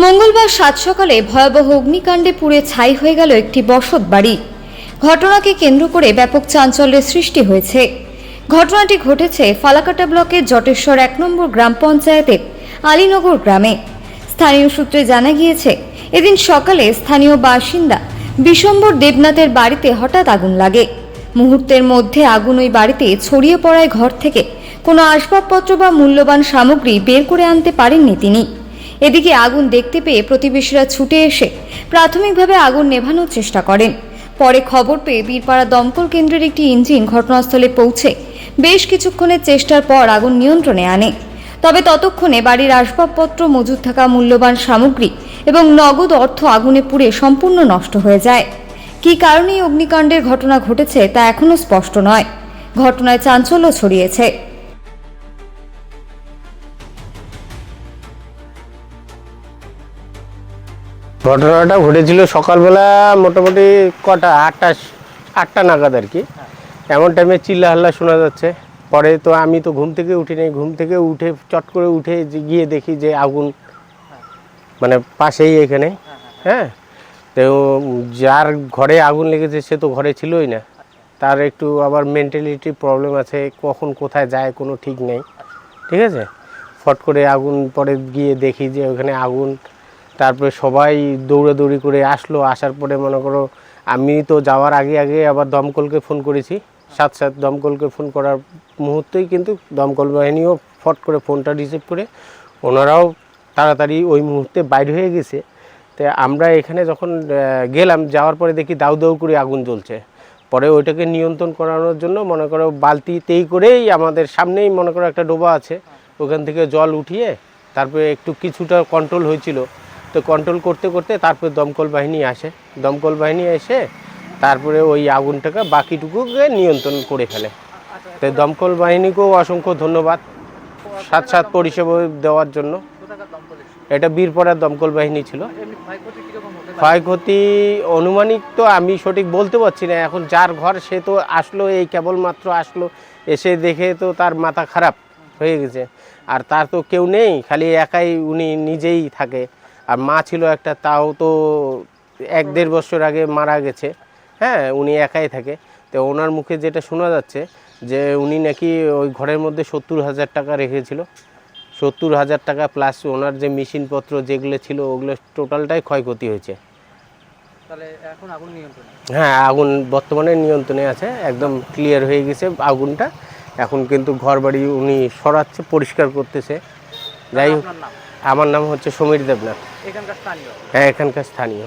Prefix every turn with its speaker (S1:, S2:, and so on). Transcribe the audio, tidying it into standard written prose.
S1: মঙ্গলবার সাত সকালে ভয়াবহ অগ্নিকাণ্ডে পুড়ে ছাই হয়ে গেল একটি বসত বাড়ি। ঘটনাকে কেন্দ্র করে ব্যাপক চাঞ্চল্যের সৃষ্টি হয়েছে। ঘটনাটি ঘটেছে ফালাকাটা ব্লকের জটেশ্বর ১ নম্বর গ্রাম পঞ্চায়েতের আলীনগর গ্রামে। স্থানীয় সূত্রে জানা গিয়েছে, এদিন সকালে স্থানীয় বাসিন্দা বিশ্বম্বর দেবনাথের বাড়িতে হঠাৎ আগুন লাগে। মুহূর্তের মধ্যে আগুন ওই বাড়িতে ছড়িয়ে পড়ায় ঘর থেকে কোনো আসবাবপত্র বা মূল্যবান সামগ্রী বের করে আনতে পারেননি তিনি। এদিকে আগুন দেখতে পেয়ে প্রতিবেশীরা ছুটে এসে প্রাথমিকভাবে আগুন নেভানোর চেষ্টা করেন। পরে খবর পেয়ে বীরপাড়া দমকল কেন্দ্রের একটি ইঞ্জিন ঘটনাস্থলে পৌঁছে বেশ কিছুক্ষণের চেষ্টার পর আগুন নিয়ন্ত্রণে আনে। তবে ততক্ষণে বাড়ির আসবাবপত্র, মজুদ থাকা মূল্যবান সামগ্রী এবং নগদ অর্থ আগুনে পুড়ে সম্পূর্ণ নষ্ট হয়ে যায়। কী কারণে এই অগ্নিকাণ্ডের ঘটনা ঘটেছে তা এখনও স্পষ্ট নয়। ঘটনায় চাঞ্চল্য ছড়িয়েছে।
S2: ঘটনাটা ঘটেছিল সকালবেলা মোটামুটি কটা আটটা নাগাদ আর কি। এমন টাইমে চিল্লা হাল্লা শোনা যাচ্ছে। পরে তো আমি তো ঘুম থেকে উঠি নাই, ঘুম থেকে উঠে চট করে উঠে গিয়ে দেখি যে আগুন মানে পাশেই এখানে। হ্যাঁ, তো যার ঘরে আগুন লেগেছে সে তো ঘরে ছিলই না। তার একটু আবার মেন্টালিটি প্রবলেম আছে, কখন কোথায় যায় কোনো ঠিক নেই। ঠিক আছে, ফট করে আগুন, পরে গিয়ে দেখি যে ওখানে আগুন। তারপরে সবাই দৌড়াদৌড়ি করে আসলো। আসার পরে মনে করো আমি তো যাওয়ার আগে আবার দমকলকে ফোন করেছি। সাথে দমকলকে ফোন করার মুহূর্তেই কিন্তু দমকল বাহিনীও ফট করে ফোনটা রিসিভ করে ওনারাও তাড়াতাড়ি ওই মুহূর্তে বাইর হয়ে গেছে। তো আমরা এখানে যখন গেলাম, যাওয়ার পরে দেখি দাউ দাউ করে আগুন জ্বলছে। পরে ওইটাকে নিয়ন্ত্রণ করানোর জন্য মনে করো বালতিতেই করেই আমাদের সামনেই মনে করো একটা ডোবা আছে, ওখান থেকে জল উঠিয়ে তারপরে একটু কিছুটা কন্ট্রোল হয়েছিল। তো কন্ট্রোল করতে করতে তারপরে দমকল বাহিনী আসে। দমকল বাহিনী এসে তারপরে ওই আগুনটাকে বাকিটুকুকে নিয়ন্ত্রণ করে ফেলে। তো দমকল বাহিনীকেও অসংখ্য ধন্যবাদ সাথ পরিষেবা দেওয়ার জন্য। এটা বীরপাড়ার দমকল বাহিনী ছিল। ক্ষয়ক্ষতি অনুমানিক তো আমি সঠিক বলতে পারছি না। এখন যার ঘর সে তো আসলো, এই কেবলমাত্র আসলো, এসে দেখে তো তার মাথা খারাপ হয়ে গেছে। আর তার তো কেউ নেই, খালি একাই উনি নিজেই থাকে। আর মা ছিল একটা, তাও তো 1-1.5 বছর আগে মারা গেছে। হ্যাঁ, উনি একাই থাকে। তো ওনার মুখে যেটা শোনা যাচ্ছে যে উনি নাকি ওই ঘরের মধ্যে 70,000 টাকা রেখেছিল। 70,000 টাকা প্লাস ওনার যে মেশিনপত্র যেগুলো ছিল ওগুলো টোটালটাই ক্ষয়ক্ষতি হয়েছে। হ্যাঁ, আগুন বর্তমানে নিয়ন্ত্রণে আছে, একদম ক্লিয়ার হয়ে গেছে আগুনটা। এখন কিন্তু ঘর বাড়ি উনি সরাচ্ছে, পরিষ্কার করতেছে। যাই হোক, আমার নাম হচ্ছে সমীর দেবনাথ। হ্যাঁ, এখানকার স্থানীয়।